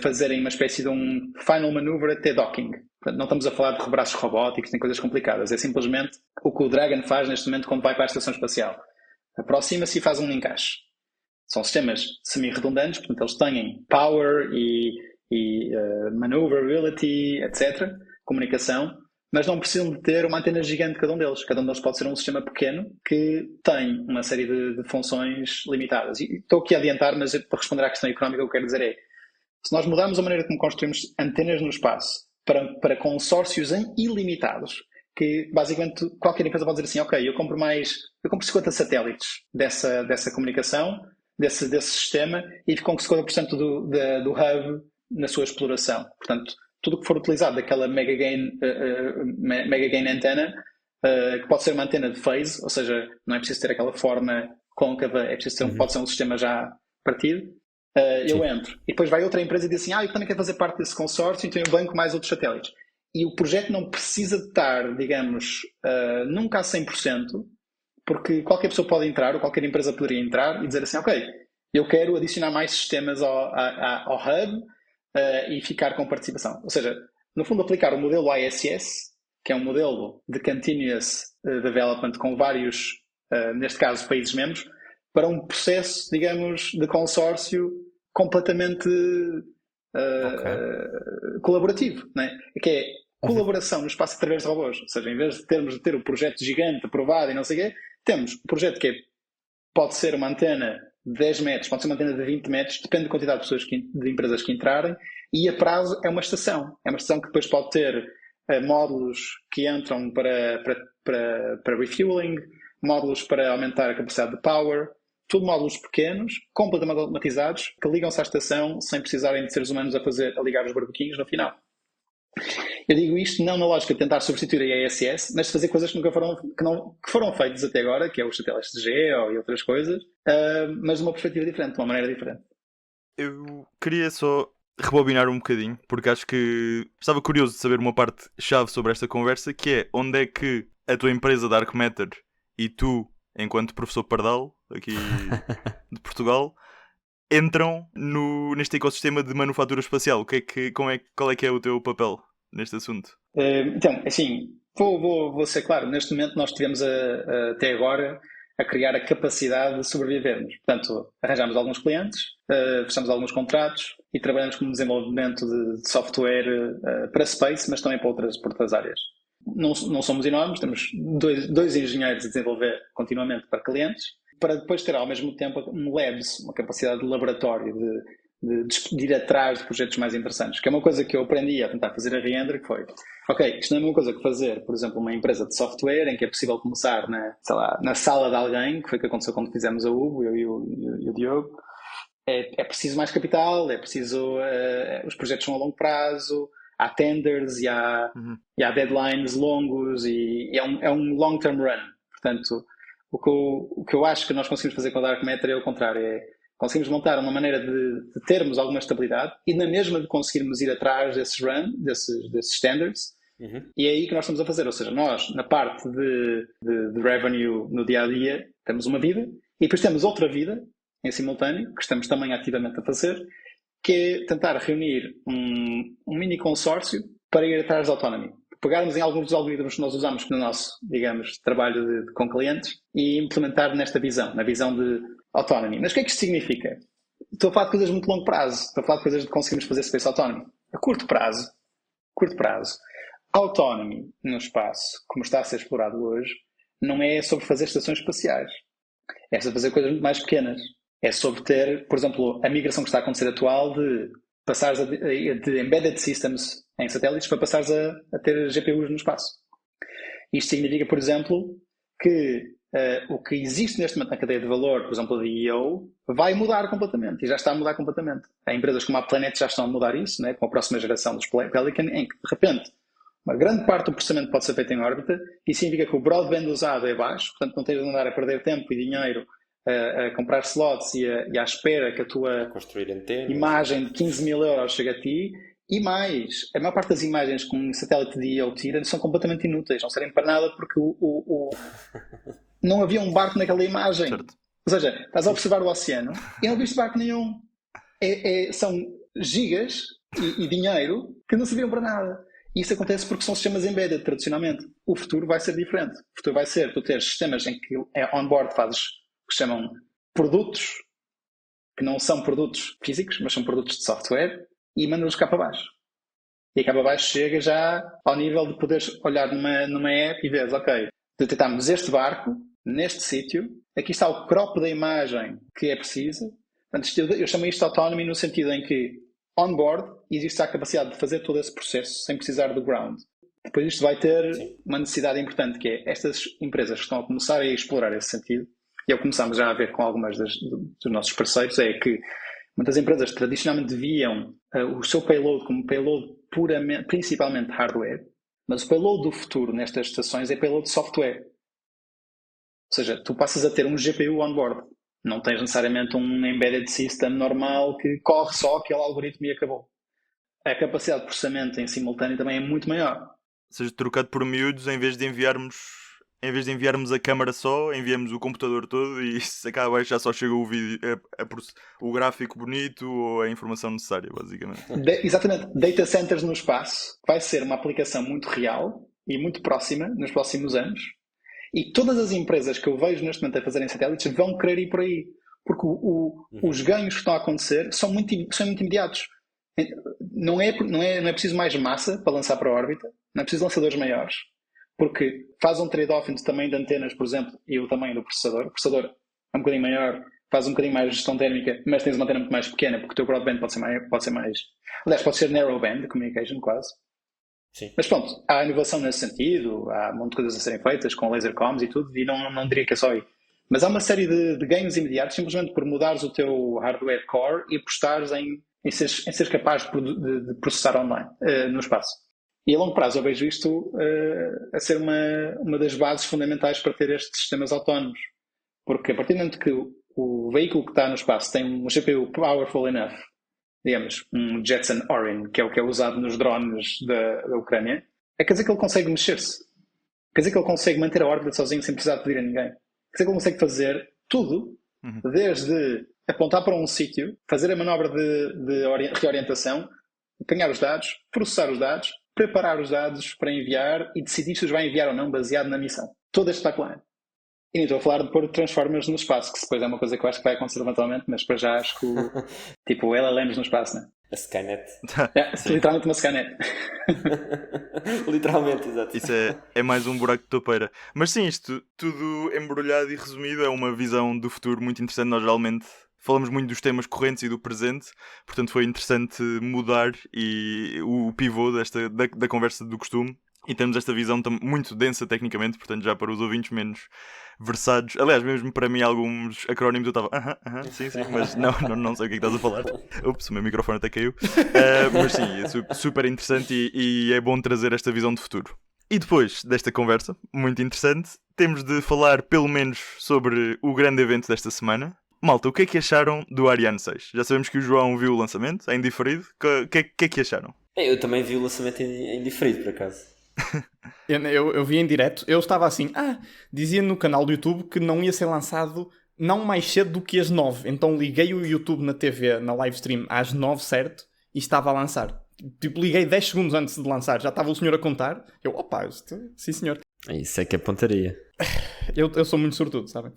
fazerem uma espécie de um final maneuver até docking. Portanto, não estamos a falar de rebraços robóticos, nem coisas complicadas. É simplesmente o que o Dragon faz neste momento quando vai para a estação espacial. Aproxima-se e faz um encaixe. São sistemas semi-redundantes, portanto eles têm power e maneuverability, etc., comunicação, mas não precisam de ter uma antena gigante cada um deles. Cada um deles pode ser um sistema pequeno que tem uma série de funções limitadas. E estou aqui a adiantar, mas para responder à questão económica o que eu quero dizer é, se nós mudarmos a maneira como construímos antenas no espaço para consórcios ilimitados, que basicamente qualquer empresa pode dizer assim, ok, eu compro 50 satélites dessa comunicação, desse sistema, e fico com 50% do hub na sua exploração. Portanto, tudo o que for utilizado daquela mega gain antena, que pode ser uma antena de phase, ou seja, não é preciso ter aquela forma côncava, é preciso pode ser um sistema já partido. Eu entro. E depois vai outra empresa e diz assim, eu também quero fazer parte desse consórcio, então eu banco mais outros satélites. E o projeto não precisa de estar, digamos, nunca a 100%, porque qualquer pessoa pode entrar, ou qualquer empresa poderia entrar e dizer assim, ok, eu quero adicionar mais sistemas ao hub, e ficar com participação. Ou seja, no fundo aplicar o modelo ISS, que é um modelo de Continuous Development com vários, neste caso, países membros, para um processo, digamos, de consórcio completamente colaborativo, não é? Que é colaboração no espaço através de robôs. Ou seja, em vez de termos de ter o projeto gigante aprovado e não sei o quê, temos um projeto que pode ser uma antena de 10 metros, pode ser uma antena de 20 metros, depende da quantidade de pessoas de empresas que entrarem, e a prazo é uma estação. É uma estação que depois pode ter módulos que entram para refueling, módulos para aumentar a capacidade de power, tudo módulos pequenos, completamente automatizados, que ligam-se à estação sem precisarem de seres humanos a ligar os barbequinhos no final. Eu digo isto não na lógica de tentar substituir a ISS, mas de fazer coisas que que foram feitas até agora, que é os satélites de geo e outras coisas, mas de uma perspectiva diferente, de uma maneira diferente. Eu queria só rebobinar um bocadinho, porque acho que estava curioso de saber uma parte-chave sobre esta conversa, que é onde é que a tua empresa Dark Matter e tu, enquanto professor Pardal, aqui de Portugal, entram neste ecossistema de manufatura espacial. Qual é que é o teu papel neste assunto? Então, assim, vou ser claro, neste momento nós tivemos até agora a criar a capacidade de sobrevivermos. Portanto, arranjamos alguns clientes, fechamos alguns contratos e trabalhamos com desenvolvimento de software para Space, mas também para outras áreas. Não somos enormes, temos dois engenheiros a desenvolver continuamente para clientes, para depois ter ao mesmo tempo um labs, uma capacidade de laboratório, de ir atrás de projetos mais interessantes, que é uma coisa que eu aprendi a tentar fazer a Reender, que foi, ok, isto não é a mesma coisa que fazer, por exemplo, uma empresa de software em que é possível começar na sala de alguém, que foi o que aconteceu quando fizemos a Ubo, eu e o Diogo. É preciso mais capital, é preciso, os projetos são a longo prazo, há tenders e há deadlines longos e é um long-term run. Portanto, o que eu acho que nós conseguimos fazer com a Dark Matter é o contrário, conseguimos montar uma maneira de termos alguma estabilidade e na mesma de conseguirmos ir atrás desses standards. E é aí que nós estamos a fazer, ou seja, nós na parte de revenue no dia-a-dia temos uma vida e depois temos outra vida em simultâneo, que estamos também ativamente a fazer, que é tentar reunir um mini consórcio para ir atrás da autonomia. Pegarmos em alguns dos algoritmos que nós usamos no nosso, digamos, trabalho com clientes e implementar nesta visão, na visão de autonomy. Mas o que é que isto significa? Estou a falar de coisas de muito longo prazo, estou a falar de coisas de conseguirmos fazer space autonomy. A curto prazo, autonomy no espaço, como está a ser explorado hoje, não é sobre fazer estações espaciais. É sobre fazer coisas muito mais pequenas. É sobre ter, por exemplo, a migração que está a acontecer atual de passares de embedded systems em satélites para passares a ter GPUs no espaço. Isto significa, por exemplo, que o que existe neste momento na cadeia de valor, por exemplo, da EO, vai mudar completamente e já está a mudar completamente. Há empresas como a Planet já estão a mudar isso, né, com a próxima geração dos Pelican, em que, de repente, uma grande parte do processamento pode ser feito em órbita e significa que o broadband usado é baixo, portanto não tens de andar a perder tempo e dinheiro a comprar slots e à espera que a tua imagem de 15 mil euros chegue a ti. E mais, a maior parte das imagens que um satélite de EO tira são completamente inúteis, não servem para nada porque não havia um barco naquela imagem. Certo. Ou seja, estás a observar o oceano e não viste barco nenhum. São gigas e dinheiro que não serviam para nada. E isso acontece porque são sistemas embedded, tradicionalmente. O futuro vai ser diferente. O futuro vai ser tu teres sistemas em que on-board fazes o que se chamam produtos, que não são produtos físicos, mas são produtos de software, e mandas-los cá para baixo. E cá para baixo chega já ao nível de poderes olhar numa app e veres, ok, detectamos este barco, neste sítio, aqui está o crop da imagem que é preciso. Portanto, eu chamo isto de autonomy no sentido em que on-board existe a capacidade de fazer todo esse processo sem precisar do ground. Depois isto vai ter uma necessidade importante, que é estas empresas que estão a começar a explorar esse sentido, e é o que começamos já a ver com algumas dos nossos parceiros, é que muitas empresas tradicionalmente viam o seu payload como payload principalmente hardware, mas o payload do futuro nestas estações é payload de software. Ou seja, tu passas a ter um GPU on-board. Não tens necessariamente um embedded system normal que corre só aquele algoritmo e acabou. A capacidade de processamento em simultâneo também é muito maior. Ou seja, trocado por miúdos, em vez de enviarmos a câmara só, enviamos o computador todo e se acaba abaixo já só chega o vídeo, o gráfico bonito ou a informação necessária, basicamente. Exatamente. Data centers no espaço vai ser uma aplicação muito real e muito próxima nos próximos anos. E todas as empresas que eu vejo neste momento a fazerem satélites vão querer ir por aí. Porque os ganhos que estão a acontecer são muito imediatos. Não é preciso mais massa para lançar para a órbita, não é preciso lançadores maiores. Porque faz um trade-off entre o tamanho de antenas, por exemplo, e o tamanho do processador. O processador é um bocadinho maior, faz um bocadinho mais de gestão térmica, mas tens uma antena muito mais pequena, porque o teu broadband pode ser mais... Aliás, pode ser narrowband communication, quase. Sim. Mas pronto, há inovação nesse sentido, há um monte de coisas a serem feitas com laser comms e tudo, e não diria que é só aí. Mas há uma série de ganhos imediatos, simplesmente por mudares o teu hardware core e apostares em seres capaz de processar online, no espaço. E a longo prazo eu vejo isto a ser uma das bases fundamentais para ter estes sistemas autónomos. Porque a partir do momento que o veículo que está no espaço tem um GPU powerful enough, digamos, um Jetson Orin, que é o que é usado nos drones da Ucrânia, quer dizer que ele consegue mexer-se. Quer dizer que ele consegue manter a órbita sozinho sem precisar pedir a ninguém. Quer dizer que ele consegue fazer tudo, desde apontar para um sítio, fazer a manobra de reorientação, apanhar os dados, processar os dados, preparar os dados para enviar e decidir se os vai enviar ou não, baseado na missão. Todo este pipeline. E nem estou a falar de pôr Transformers no espaço, que depois é uma coisa que eu acho que vai acontecer eventualmente, mas para já acho que tipo LLMs no espaço, né? A Skynet. Literalmente uma Skynet. Literalmente, exato. Isso é mais um buraco de topeira. Mas sim, isto tudo embrulhado e resumido é uma visão do futuro muito interessante. Nós geralmente falamos muito dos temas correntes e do presente, portanto foi interessante mudar o pivô da conversa do costume. E temos esta visão muito densa tecnicamente, portanto já para os ouvintes menos versados. Aliás, mesmo para mim alguns acrónimos eu estava sim, mas não sei o que é que estás a falar. Ups, o meu microfone até caiu. Mas sim, é super interessante e é bom trazer esta visão de futuro. E depois desta conversa, muito interessante, temos de falar pelo menos sobre o grande evento desta semana. Malta, o que é que acharam do Ariane 6? Já sabemos que o João viu o lançamento, em diferido. O que é que acharam? Eu também vi o lançamento em diferido, por acaso. Eu vi em direto, eu estava assim, dizia no canal do YouTube que não ia ser lançado não mais cedo do que às 9, então liguei o YouTube na TV, na live stream, às 9 certo, e estava a lançar. Tipo, liguei 10 segundos antes de lançar, já estava o senhor a contar, sim senhor. Isso é que é pontaria. Eu sou muito sortudo, sabem?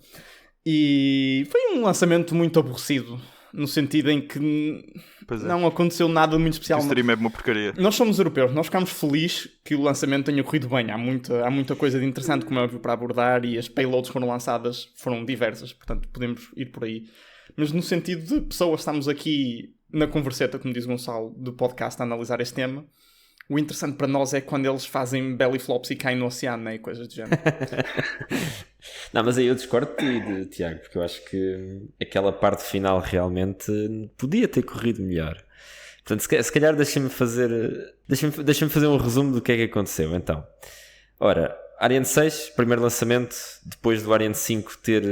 E foi um lançamento muito aborrecido, no sentido em que não aconteceu nada muito especial. O stream é uma porcaria. Nós somos europeus, nós ficamos felizes que o lançamento tenha corrido bem. Há muita coisa de interessante, como é óbvio, para abordar, e as payloads que foram lançadas foram diversas, portanto podemos ir por aí. Mas no sentido de pessoas, estamos aqui na converseta, como diz o Gonçalo, do podcast a analisar este tema. O interessante para nós é quando eles fazem belly flops e caem no oceano, né? E coisas do género. Não, mas aí eu discordo de Tiago, porque eu acho que aquela parte final realmente podia ter corrido melhor. Portanto, se calhar deixem-me fazer um resumo do que é que aconteceu. Então, ora, Ariane 6, primeiro lançamento, depois do Ariane 5 ter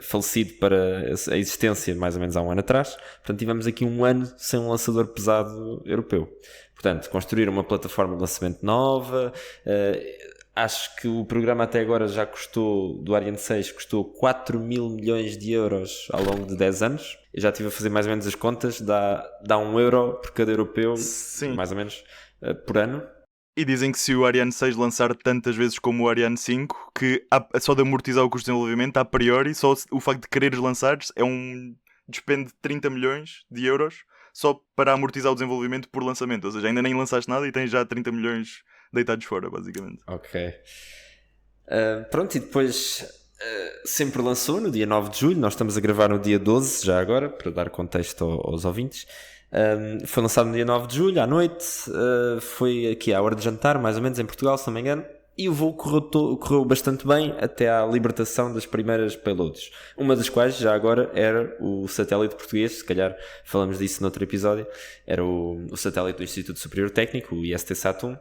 falecido para a existência mais ou menos há um ano atrás. Portanto, tivemos aqui um ano sem um lançador pesado europeu. Portanto, construir uma plataforma de lançamento nova. Acho que o programa até agora já custou, do Ariane 6, custou 4 mil milhões de euros ao longo de 10 anos. Eu já estive a fazer mais ou menos as contas, dá 1 euro por cada europeu, sim, mais ou menos, por ano. E dizem que se o Ariane 6 lançar tantas vezes como o Ariane 5, que só de amortizar o custo de desenvolvimento, a priori, só o facto de quereres lançar é um despende de 30 milhões de euros só para amortizar o desenvolvimento por lançamento. Ou seja, ainda nem lançaste nada e tens já 30 milhões deitados fora, basicamente. Ok. Pronto, e depois sempre lançou no dia 9 de julho. Nós estamos a gravar no dia 12 já agora, para dar contexto aos ouvintes. Foi lançado no dia 9 de julho, à noite. Foi aqui à hora de jantar, mais ou menos, em Portugal, se não me engano. E o voo correu bastante bem até à libertação das primeiras payloads. Uma das quais, já agora, era o satélite português. Se calhar falamos disso noutro episódio. Era o satélite do Instituto Superior Técnico, o IST-SAT-1.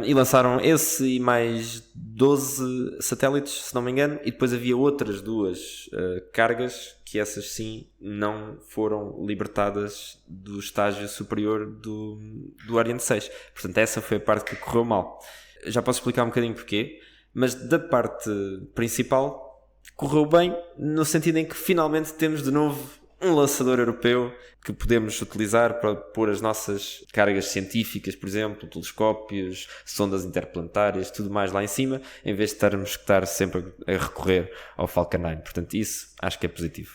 E lançaram esse e mais 12 satélites, se não me engano, e depois havia outras duas cargas que essas sim não foram libertadas do estágio superior do Ariane 6. Portanto, essa foi a parte que correu mal. Já posso explicar um bocadinho porquê, mas da parte principal correu bem, no sentido em que finalmente temos de novo um lançador europeu que podemos utilizar para pôr as nossas cargas científicas, por exemplo, telescópios, sondas interplanetárias, tudo mais lá em cima, em vez de termos que estar sempre a recorrer ao Falcon 9. Portanto, isso acho que é positivo.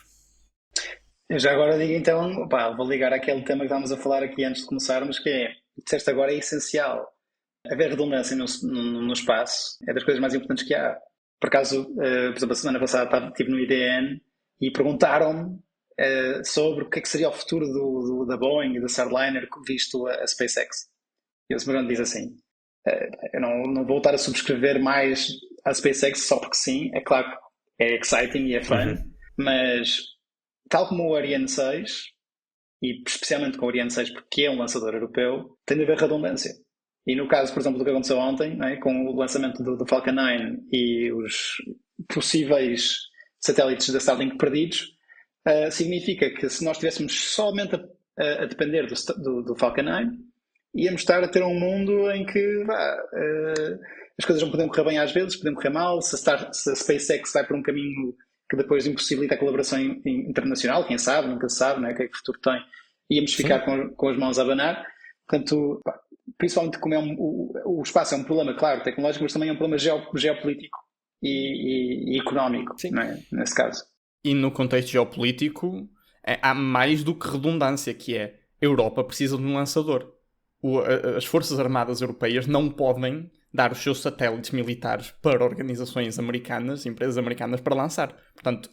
Eu já agora digo então, vou ligar àquele tema que estávamos a falar aqui antes de começarmos, que é, disseste agora, é essencial haver redundância no espaço, é das coisas mais importantes que há. Por acaso, por exemplo, a semana passada estive no IDN e perguntaram-me sobre o que é que seria o futuro da Boeing e da Starliner visto a SpaceX. E o Sr. diz assim, eu não vou estar a subscrever mais a SpaceX só porque sim, é claro que é exciting e é fun, mas tal como o Ariane 6, e especialmente com o Ariane 6 porque é um lançador europeu, tem de haver redundância. E no caso, por exemplo, do que aconteceu ontem, não é? Com o lançamento do Falcon 9 e os possíveis satélites da Starlink perdidos, significa que se nós estivéssemos somente a depender do Falcon 9, íamos estar a ter um mundo em que as coisas não podem correr bem às vezes, podem correr mal. Se a SpaceX vai por um caminho que depois impossibilita a colaboração internacional, quem sabe, nunca se sabe, né? O que é que o futuro tem, íamos ficar com as mãos a abanar. Portanto, principalmente como o espaço é um problema, claro, tecnológico, mas também é um problema geopolítico e económico, não é? Nesse caso. E no contexto geopolítico, há mais do que redundância, que é a Europa precisa de um lançador. As Forças Armadas Europeias não podem dar os seus satélites militares para organizações americanas, empresas americanas, para lançar. Portanto,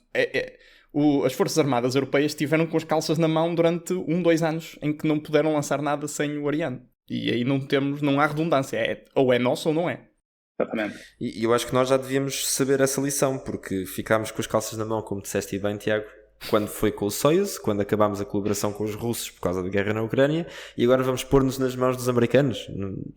as Forças Armadas Europeias estiveram com as calças na mão durante 2 anos em que não puderam lançar nada sem o Ariane. E aí não há redundância. Ou é nosso ou não é. Exatamente. E eu acho que nós já devíamos saber essa lição, porque ficámos com as calças na mão, como disseste bem, Tiago, quando foi com o Soyuz, quando acabámos a colaboração com os russos por causa da guerra na Ucrânia, e agora vamos pôr-nos nas mãos dos americanos.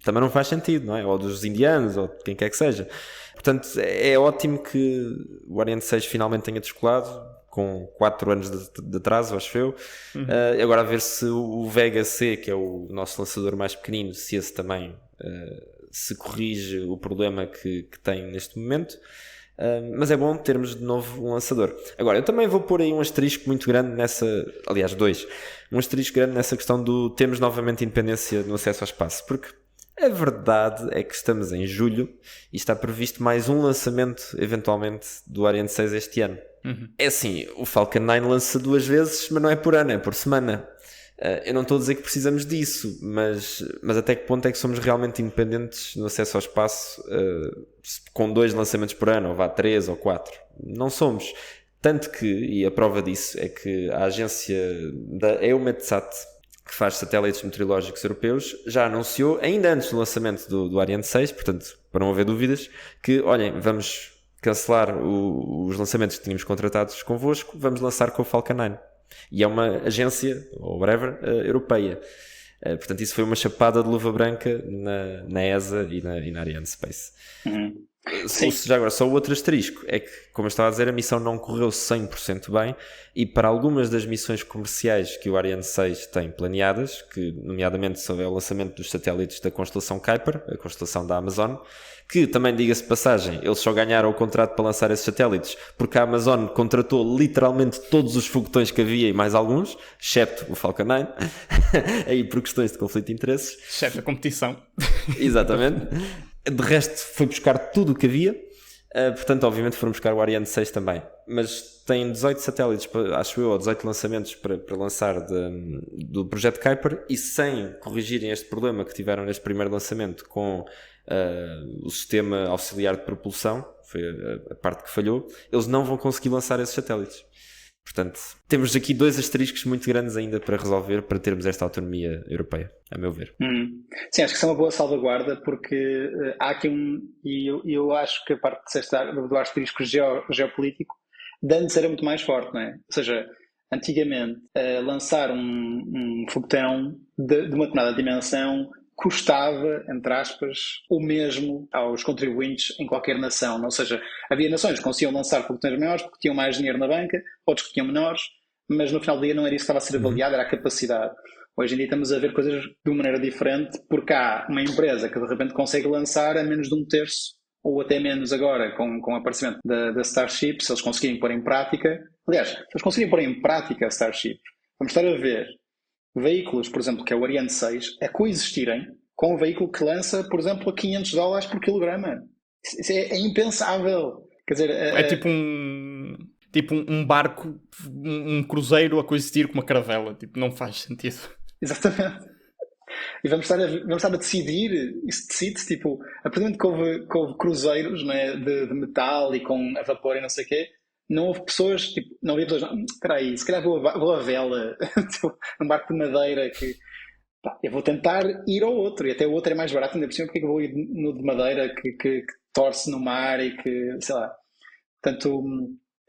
Também não faz sentido, não é? Ou dos indianos, ou de quem quer que seja. Portanto, é ótimo que o Ariane 6 finalmente tenha descolado, com 4 anos de atraso, acho eu. Agora a ver se o Vega C, que é o nosso lançador mais pequenino, se esse também se corrige o problema que tem neste momento. Mas é bom termos de novo um lançador. Agora, eu também vou pôr aí um asterisco muito grande nessa... Aliás, 2. Um asterisco grande nessa questão do termos novamente independência no acesso ao espaço. Porque a verdade é que estamos em julho e está previsto mais um lançamento, eventualmente, do Ariane 6 este ano. É assim, o Falcon 9 lança 2 vezes, mas não é por ano, é por semana. Eu não estou a dizer que precisamos disso, mas até que ponto é que somos realmente independentes no acesso ao espaço com 2 lançamentos por ano, ou vá 3 ou 4? Não somos. Tanto que, e a prova disso, é que a agência da EUMETSAT, que faz satélites meteorológicos europeus, já anunciou, ainda antes do lançamento do Ariane 6, portanto, para não haver dúvidas, que, olhem, vamos cancelar os lançamentos que tínhamos contratados convosco, vamos lançar com o Falcon 9. E é uma agência, ou whatever, europeia. Portanto, isso foi uma chapada de luva branca na ESA e na Ariane Space. Já agora, só o outro asterisco é que, como eu estava a dizer, a missão não correu 100% bem, e para algumas das missões comerciais que o Ariane 6 tem planeadas, que nomeadamente são o lançamento dos satélites da constelação Kuiper, a constelação da Amazon, que também, diga-se de passagem, eles só ganharam o contrato para lançar esses satélites porque a Amazon contratou literalmente todos os foguetões que havia e mais alguns, excepto o Falcon 9, aí por questões de conflito de interesses. Exceto a competição. Exatamente. De resto, foi buscar tudo o que havia. Portanto, obviamente foram buscar o Ariane 6 também. Mas tem 18 satélites, acho eu, ou 18 lançamentos para lançar do projeto Kuiper, e sem corrigirem este problema que tiveram neste primeiro lançamento com o sistema auxiliar de propulsão, foi a parte que falhou, eles não vão conseguir lançar esses satélites. Portanto, temos aqui 2 asteriscos muito grandes ainda para resolver, para termos esta autonomia europeia, a meu ver. Sim, acho que isso é uma boa salvaguarda, porque há aqui e eu acho que a parte do asterisco geopolítico de antes era muito mais forte, não é? Ou seja, antigamente lançar um foguetão de uma determinada dimensão custava, entre aspas, o mesmo aos contribuintes em qualquer nação. Ou seja, havia nações que conseguiam lançar foguetões maiores porque tinham mais dinheiro na banca, outros que tinham menores, mas no final do dia não era isso que estava a ser avaliado, era a capacidade. Hoje em dia estamos a ver coisas de uma maneira diferente, porque há uma empresa que de repente consegue lançar a menos de 1/3, ou até menos agora, com o aparecimento da Starship, se eles conseguirem pôr em prática. Aliás, se eles conseguirem pôr em prática a Starship, vamos estar a ver veículos, por exemplo, que é o Ariane 6, a coexistirem com um veículo que lança, por exemplo, a $500 por quilograma. Isso é impensável. Quer dizer, é tipo um barco, um cruzeiro a coexistir com uma caravela. Tipo, não faz sentido. Exatamente. E vamos estar a decidir, isso decide-se, tipo, a partir do momento que houve cruzeiros, né, de metal e com a vapor e não sei o quê, não houve pessoas, tipo, não havia pessoas, espera aí, se calhar vou a vela, tipo, num barco de madeira que, pá, eu vou tentar ir ao outro, e até o outro é mais barato, ainda por cima, porque é que eu vou ir no de madeira que torce no mar e que, sei lá. Portanto,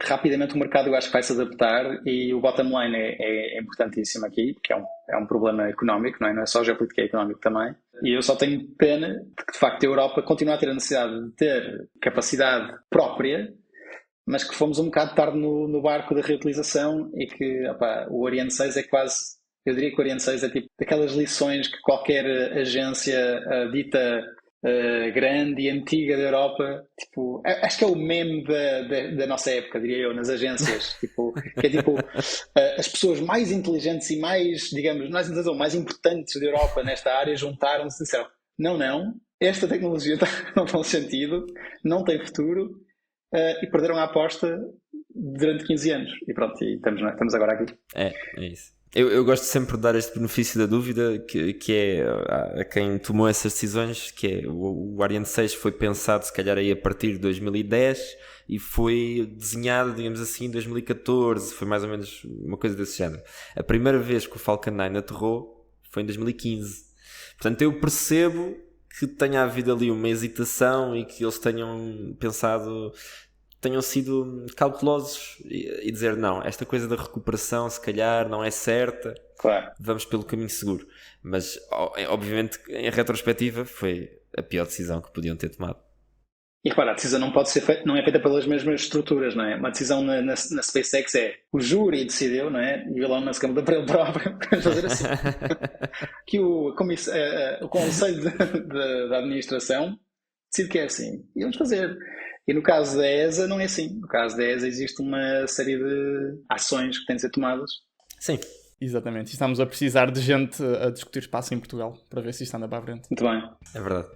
rapidamente o mercado eu acho que vai se adaptar e o bottom line é importantíssimo aqui, porque é um problema económico, não é só geopolítica, é económico também. E eu só tenho pena de que, de facto, a Europa continua a ter a necessidade de ter capacidade própria, mas que fomos um bocado tarde no barco da reutilização e que o Ariane 6 é quase, eu diria que o Ariane 6 é tipo daquelas lições que qualquer agência dita grande e antiga da Europa, tipo, acho que é o meme da nossa época, diria eu, nas agências, tipo, que é tipo as pessoas mais inteligentes e mais, digamos, mais importantes da Europa nesta área juntaram-se e disseram, não, esta tecnologia não faz sentido, não tem futuro, e perderam a aposta durante 15 anos. E pronto, estamos agora aqui. É isso. Eu gosto sempre de dar este benefício da dúvida que é a quem tomou essas decisões, que é o Ariane 6 foi pensado se calhar aí a partir de 2010 e foi desenhado, digamos assim, em 2014, foi mais ou menos uma coisa desse género. A primeira vez que o Falcon 9 aterrou foi em 2015. Portanto, eu percebo que tenha havido ali uma hesitação e que eles tenham sido cautelosos e dizer não, esta coisa da recuperação se calhar não é certa, claro. Vamos pelo caminho seguro. Mas obviamente em retrospectiva foi a pior decisão que podiam ter tomado. E repara, a decisão não pode ser feita, não é feita pelas mesmas estruturas, não é? Uma decisão na SpaceX é o júri decidiu, não é? E o Elon Musk mudou para ele próprio, vamos fazer assim. Que o Conselho da Administração decide que é assim. E vamos fazer. E no caso da ESA não é assim. No caso da ESA existe uma série de ações que têm de ser tomadas. Sim. Exatamente. E estamos a precisar de gente a discutir espaço em Portugal para ver se isto anda para a frente. Muito bem. É verdade.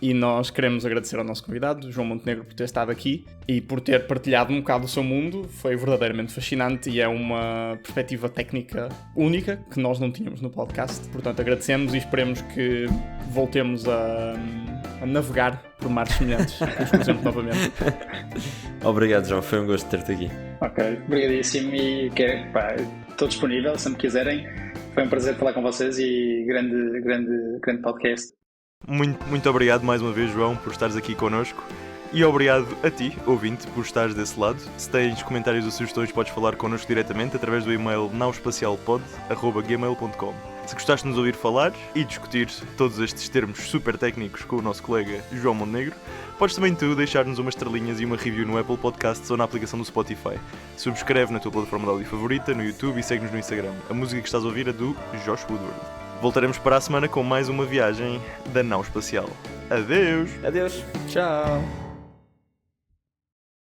E nós queremos agradecer ao nosso convidado, João Montenegro, por ter estado aqui e por ter partilhado um bocado do seu mundo. Foi verdadeiramente fascinante e é uma perspectiva técnica única que nós não tínhamos no podcast. Portanto, agradecemos e esperemos que voltemos a navegar por mares semelhantes, que nos cruzemos novamente. Obrigado, João. Foi um gosto ter-te aqui. Ok, obrigadíssimo e estou disponível, se me quiserem. Foi um prazer falar com vocês e grande podcast. Muito obrigado mais uma vez, João, por estares aqui connosco. E obrigado a ti, ouvinte, por estares desse lado. Se tens comentários ou sugestões, podes falar connosco diretamente através do e-mail nauspacialpod@gmail.com. Se gostaste de nos ouvir falar e discutir todos estes termos super técnicos com o nosso colega João Montenegro, podes também tu deixar-nos umas estrelinhas e uma review no Apple Podcasts ou na aplicação do Spotify. Subscreve na tua plataforma de áudio favorita, no YouTube e segue-nos no Instagram. A música que estás a ouvir é do Josh Woodward. Voltaremos para a semana com mais uma viagem da nau espacial. Adeus! Adeus! Tchau!